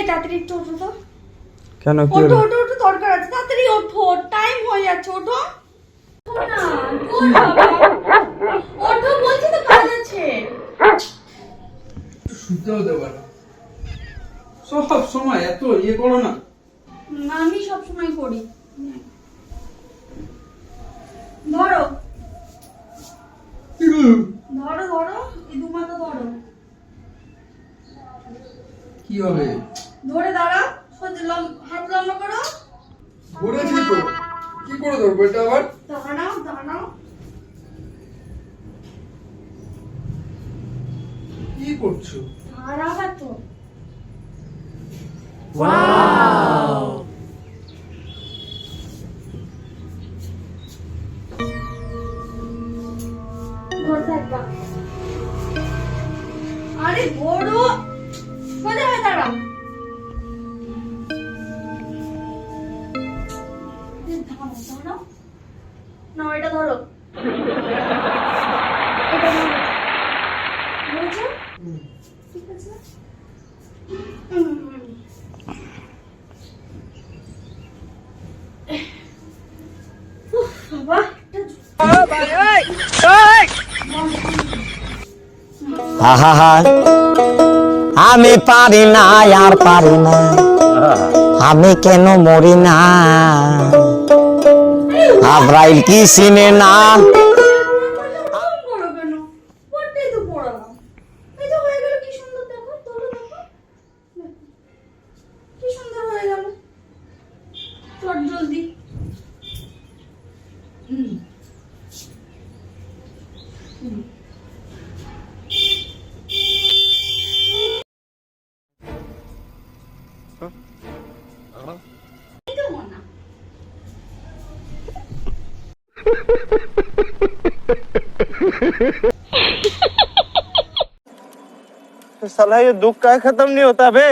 তাড়াতাড়ি একটু ওঠো তো। কেন কি ওঠো হলো? ওঠো ওঠো, দরকার আছে, তাড়াতাড়ি ওঠো, টাইম হয়ে যাচ্ছে, ওঠো। ওঠো না, দূর বাবা। ওঠো বলছি তো, কাজ আছে। শুতেও দেবার সব সময় এত ইয়ে করো না। আমি সব সময় করি। ধরো ধরো ধরো, এই দুমাতা ধরো। কি হবে? ধরে দাঁড়াও, সোজা হাত লম্বা করো। ঘুরেছি তো, কি করে ধরবো এটা আবার? দাঁড়াও দাঁড়াও। কি করছো? দাঁড়াবা তো। ধরে থাকবা। আরে ধরো, সোজা হয়ে দাঁড়াও। দাঁড়াও দাঁড়াও। না, এটা ধরো। এটা ধরো। ধরেছো? ঠিক আছে। উফ, বাবা, আহা আমি পারি না আর পারি না, আমি কেন মরি না, আব্রাইল কি চিনে না। করো কেন? পড়তেই তো পড়ালাম। এই যে হয়ে গেল, কি সুন্দর, দেখো, তোলো দেখো। দেখো, কি সুন্দর হয়ে গেল। চট জলদি। এই তো মনা। साला ये दुख का खत्म नहीं होता बे।